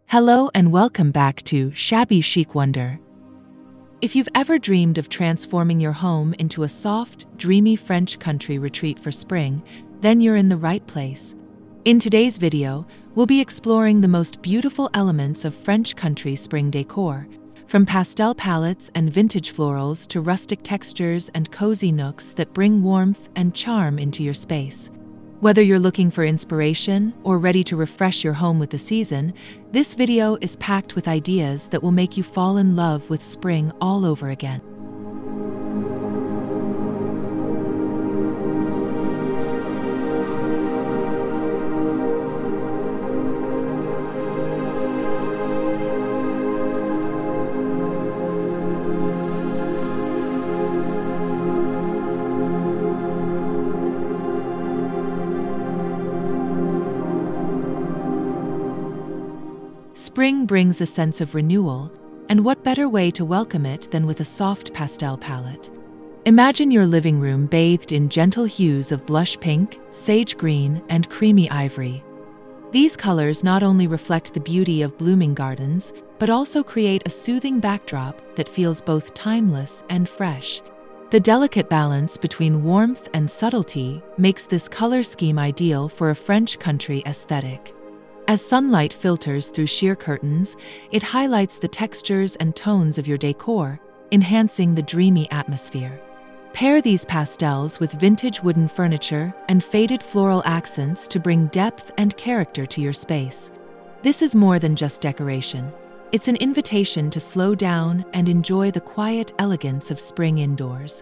Hello and welcome back to Shabby Chic Wonder. If you've ever dreamed of transforming your home into a soft, dreamy French country retreat for spring, then you're in the right place. In today's video, we'll be exploring the most beautiful elements of French country spring decor, from pastel palettes and vintage florals to rustic textures and cozy nooks that bring warmth and charm into your space. Whether you're looking for inspiration or ready to refresh your home with the season, this video is packed with ideas that will make you fall in love with spring all over again. Spring brings a sense of renewal, and what better way to welcome it than with a soft pastel palette? Imagine your living room bathed in gentle hues of blush pink, sage green, and creamy ivory. These colors not only reflect the beauty of blooming gardens, but also create a soothing backdrop that feels both timeless and fresh. The delicate balance between warmth and subtlety makes this color scheme ideal for a French country aesthetic. As sunlight filters through sheer curtains, it highlights the textures and tones of your decor, enhancing the dreamy atmosphere. Pair these pastels with vintage wooden furniture and faded floral accents to bring depth and character to your space. This is more than just decoration. It's an invitation to slow down and enjoy the quiet elegance of spring indoors.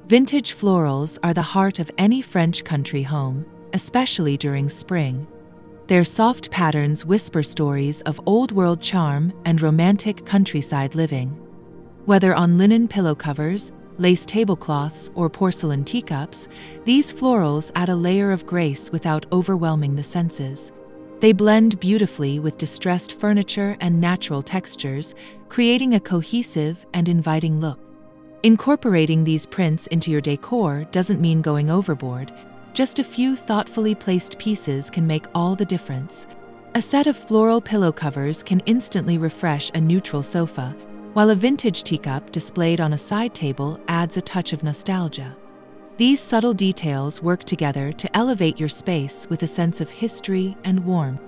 Vintage florals are the heart of any French country home, especially during spring. Their soft patterns whisper stories of old-world charm and romantic countryside living. Whether on linen pillow covers, lace tablecloths, or porcelain teacups, these florals add a layer of grace without overwhelming the senses. They blend beautifully with distressed furniture and natural textures, creating a cohesive and inviting look. Incorporating these prints into your decor doesn't mean going overboard. Just a few thoughtfully placed pieces can make all the difference. A set of floral pillow covers can instantly refresh a neutral sofa, while a vintage teacup displayed on a side table adds a touch of nostalgia. These subtle details work together to elevate your space with a sense of history and warmth.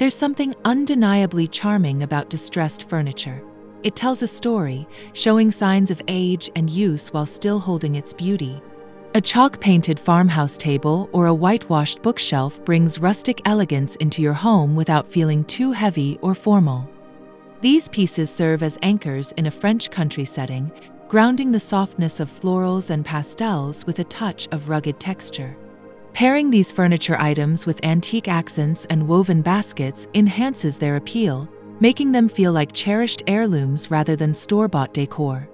There's something undeniably charming about distressed furniture. It tells a story, showing signs of age and use while still holding its beauty. A chalk-painted farmhouse table or a whitewashed bookshelf brings rustic elegance into your home without feeling too heavy or formal. These pieces serve as anchors in a French country setting, grounding the softness of florals and pastels with a touch of rugged texture. Pairing these furniture items with antique accents and woven baskets enhances their appeal, making them feel like cherished heirlooms rather than store-bought decor.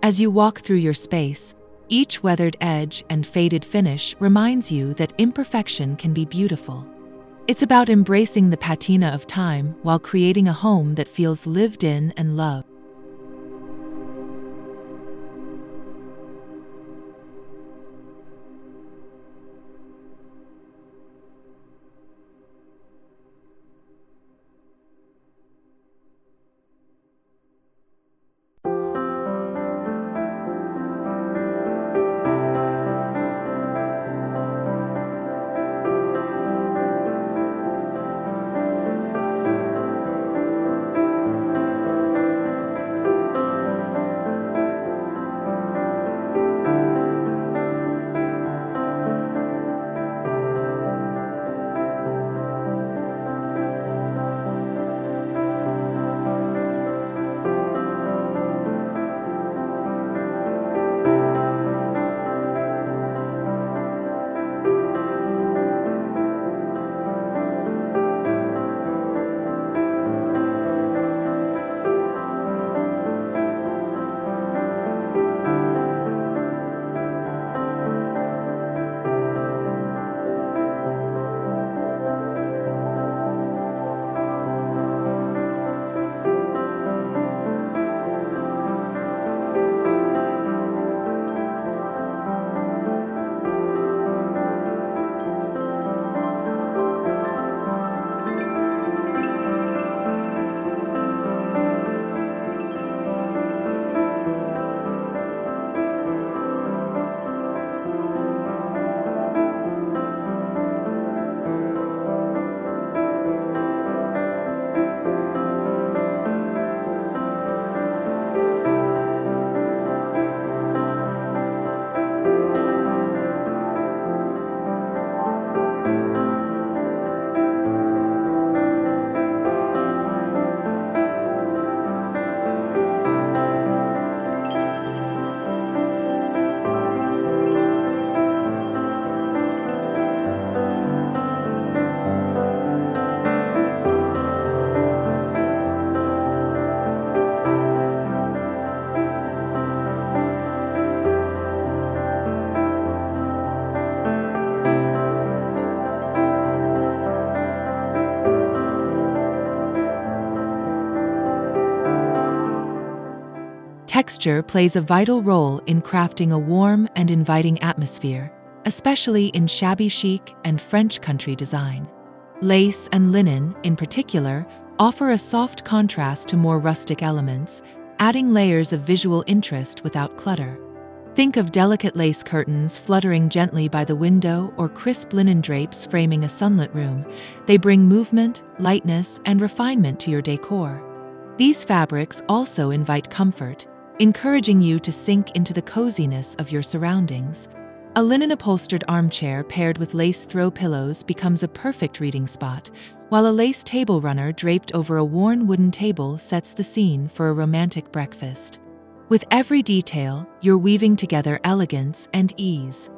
As you walk through your space, each weathered edge and faded finish reminds you that imperfection can be beautiful. It's about embracing the patina of time while creating a home that feels lived in and loved. Texture plays a vital role in crafting a warm and inviting atmosphere, especially in shabby chic and French country design. Lace and linen, in particular, offer a soft contrast to more rustic elements, adding layers of visual interest without clutter. Think of delicate lace curtains fluttering gently by the window or crisp linen drapes framing a sunlit room. They bring movement, lightness, and refinement to your decor. These fabrics also invite comfort, encouraging you to sink into the coziness of your surroundings. A linen-upholstered armchair paired with lace throw pillows becomes a perfect reading spot, while a lace table runner draped over a worn wooden table sets the scene for a romantic breakfast. With every detail, you're weaving together elegance and ease.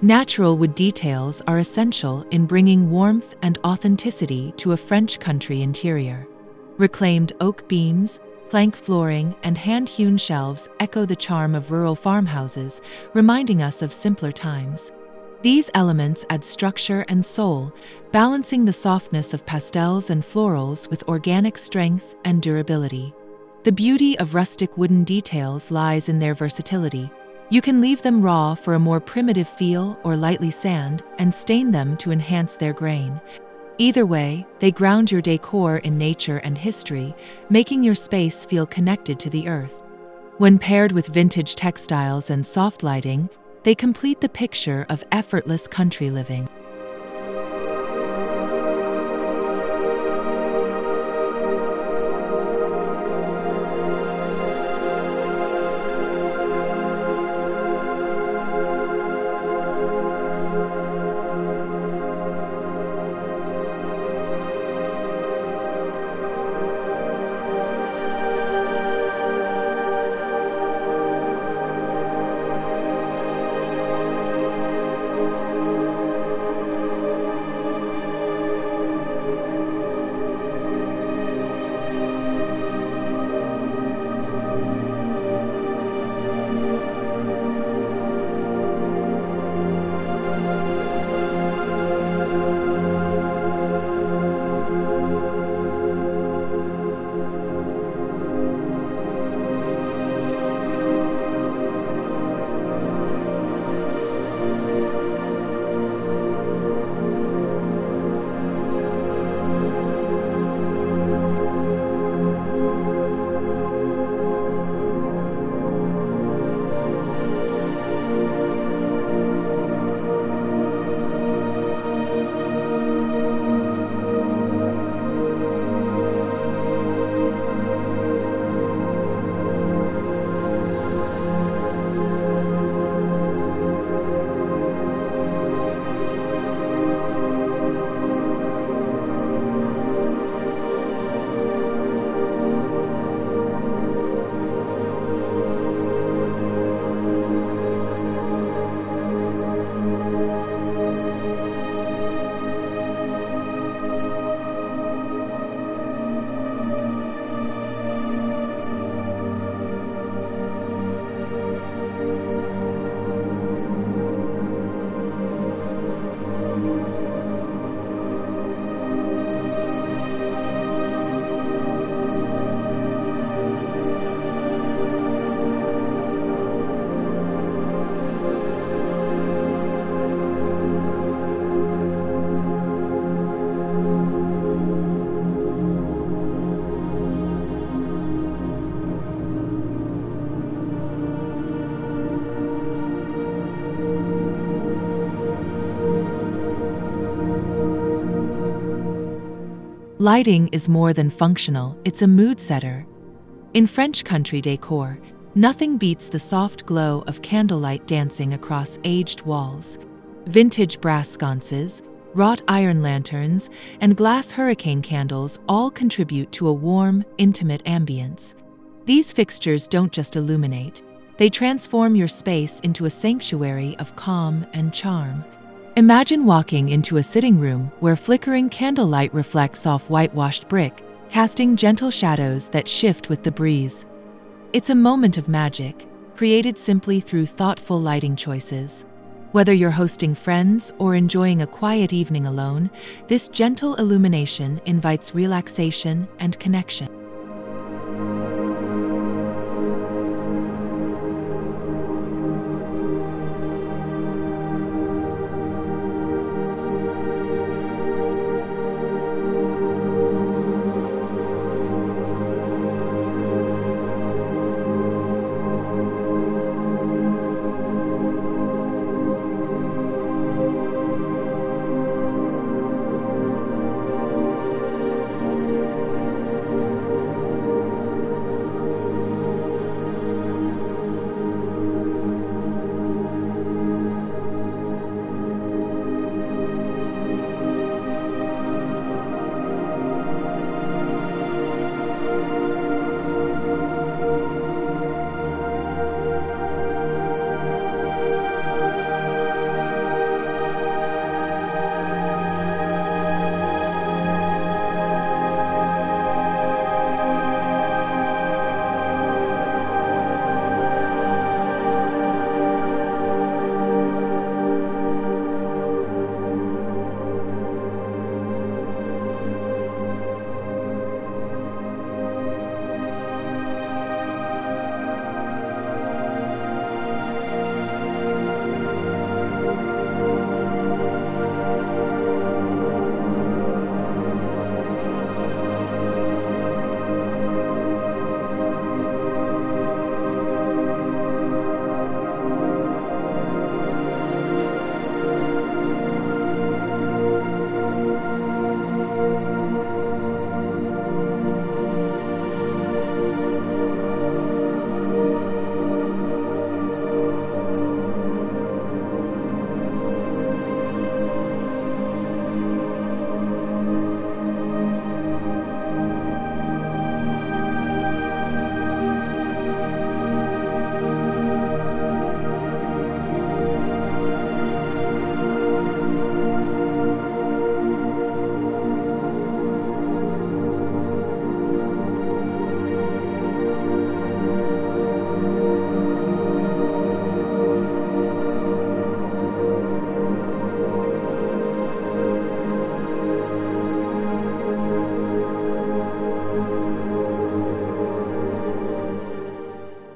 Natural wood details are essential in bringing warmth and authenticity to a French country interior. Reclaimed oak beams, plank flooring, and hand-hewn shelves echo the charm of rural farmhouses, reminding us of simpler times. These elements add structure and soul, balancing the softness of pastels and florals with organic strength and durability. The beauty of rustic wooden details lies in their versatility. You can leave them raw for a more primitive feel or lightly sand and stain them to enhance their grain. Either way, they ground your decor in nature and history, making your space feel connected to the earth. When paired with vintage textiles and soft lighting, they complete the picture of effortless country living. Lighting is more than functional, it's a mood setter. In French country decor, nothing beats the soft glow of candlelight dancing across aged walls. Vintage brass sconces, wrought iron lanterns, and glass hurricane candles all contribute to a warm, intimate ambience. These fixtures don't just illuminate, they transform your space into a sanctuary of calm and charm. Imagine walking into a sitting room where flickering candlelight reflects off whitewashed brick, casting gentle shadows that shift with the breeze. It's a moment of magic, created simply through thoughtful lighting choices. Whether you're hosting friends or enjoying a quiet evening alone, this gentle illumination invites relaxation and connection.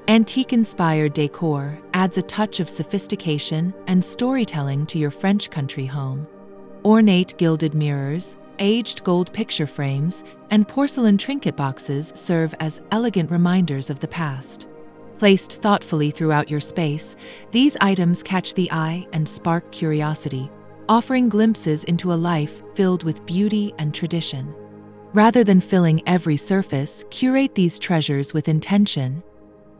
Antique-inspired decor adds a touch of sophistication and storytelling to your French country home. Ornate gilded mirrors, aged gold picture frames, and porcelain trinket boxes serve as elegant reminders of the past. Placed thoughtfully throughout your space, these items catch the eye and spark curiosity, offering glimpses into a life filled with beauty and tradition. Rather than filling every surface, curate these treasures with intention.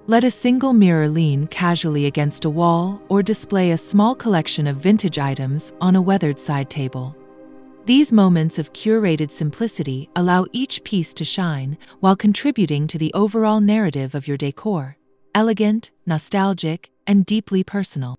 Let a single mirror lean casually against a wall or display a small collection of vintage items on a weathered side table. These moments of curated simplicity allow each piece to shine while contributing to the overall narrative of your decor: elegant, nostalgic, and deeply personal.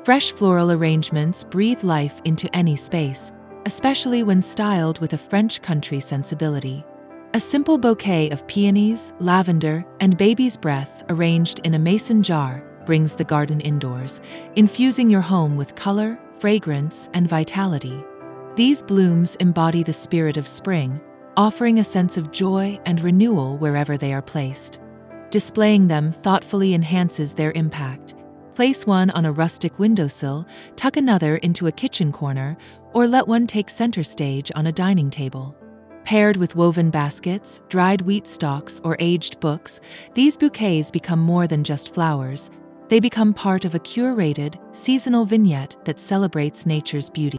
Fresh floral arrangements breathe life into any space, especially when styled with a French country sensibility. A simple bouquet of peonies, lavender, and baby's breath arranged in a mason jar brings the garden indoors, infusing your home with color, fragrance, and vitality. These blooms embody the spirit of spring, offering a sense of joy and renewal wherever they are placed. Displaying them thoughtfully enhances their impact. Place one on a rustic windowsill, tuck another into a kitchen corner, or let one take center stage on a dining table. Paired with woven baskets, dried wheat stalks, or aged books, these bouquets become more than just flowers. They become part of a curated, seasonal vignette that celebrates nature's beauty.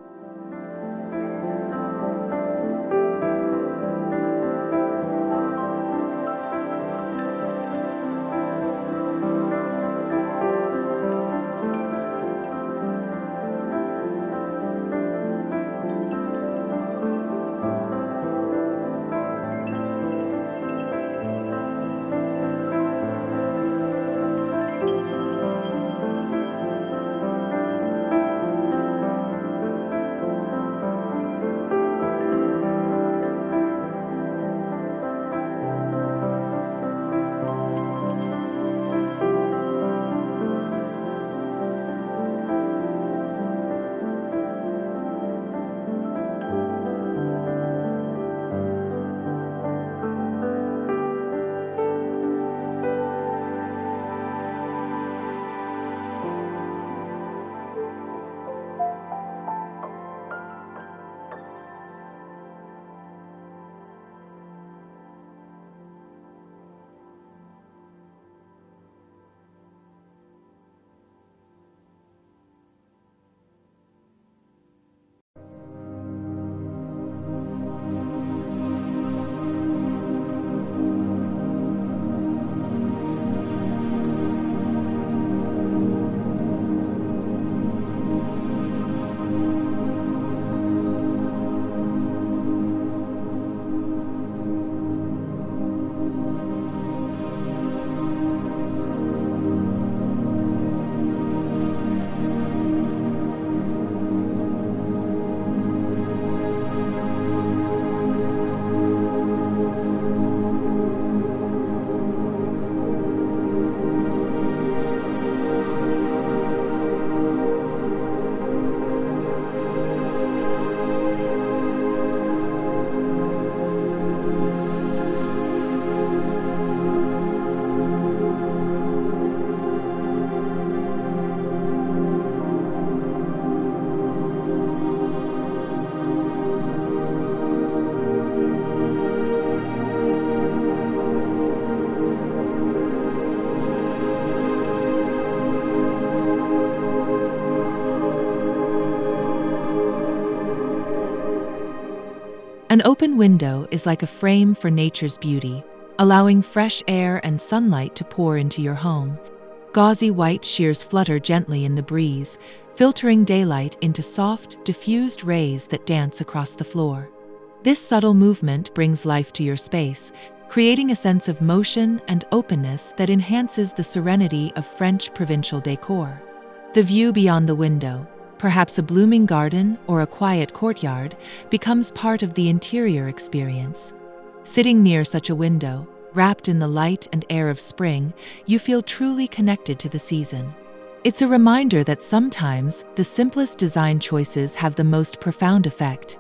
An open window is like a frame for nature's beauty, allowing fresh air and sunlight to pour into your home. Gauzy white shears flutter gently in the breeze, filtering daylight into soft, diffused rays that dance across the floor. This subtle movement brings life to your space, creating a sense of motion and openness that enhances the serenity of French provincial decor. The view beyond the window, perhaps a blooming garden or a quiet courtyard, becomes part of the interior experience. Sitting near such a window, wrapped in the light and air of spring, you feel truly connected to the season. It's a reminder that sometimes the simplest design choices have the most profound effect.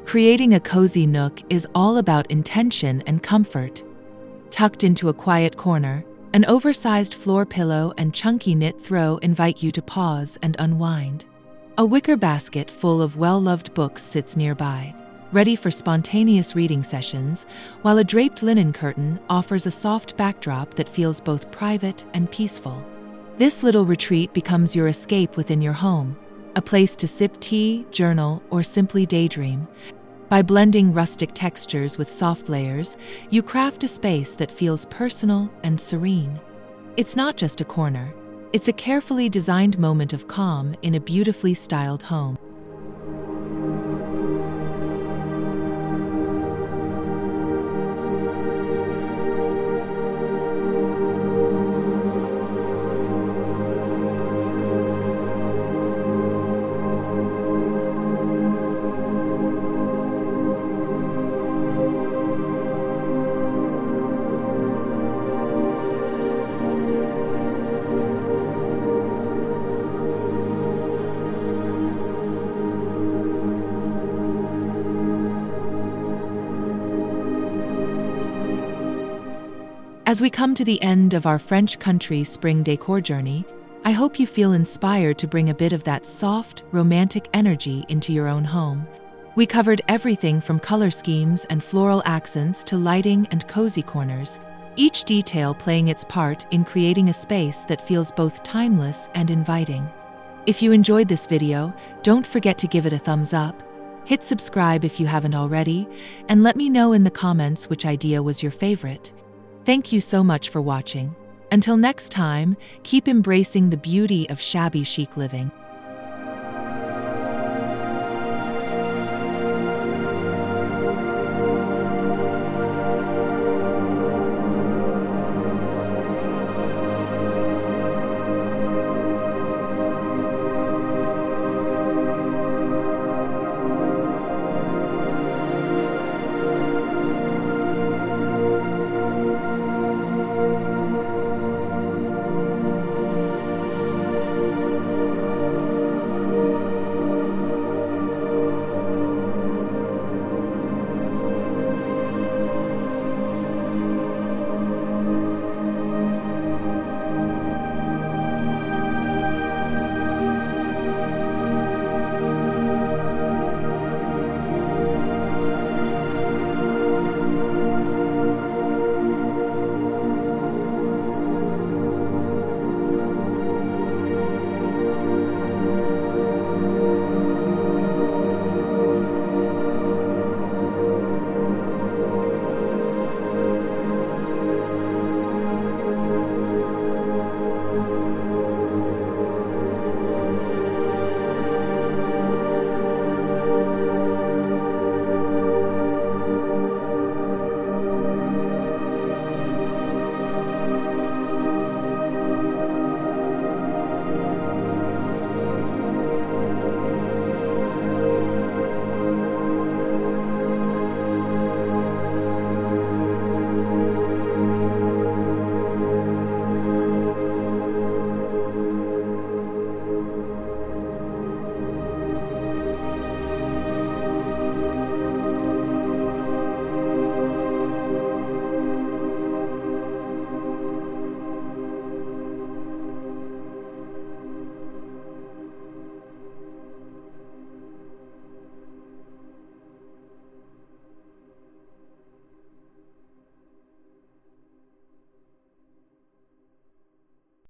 Creating a cozy nook is all about intention and comfort. Tucked into a quiet corner, an oversized floor pillow and chunky knit throw invite you to pause and unwind. A wicker basket full of well-loved books sits nearby, ready for spontaneous reading sessions, while a draped linen curtain offers a soft backdrop that feels both private and peaceful. This little retreat becomes your escape within your home, a place to sip tea, journal, or simply daydream. By blending rustic textures with soft layers, you craft a space that feels personal and serene. It's not just a corner, it's a carefully designed moment of calm in a beautifully styled home. As we come to the end of our French country spring decor journey, I hope you feel inspired to bring a bit of that soft, romantic energy into your own home. We covered everything from color schemes and floral accents to lighting and cozy corners, each detail playing its part in creating a space that feels both timeless and inviting. If you enjoyed this video, don't forget to give it a thumbs up, hit subscribe if you haven't already, and let me know in the comments which idea was your favorite. Thank you so much for watching. Until next time, keep embracing the beauty of shabby chic living.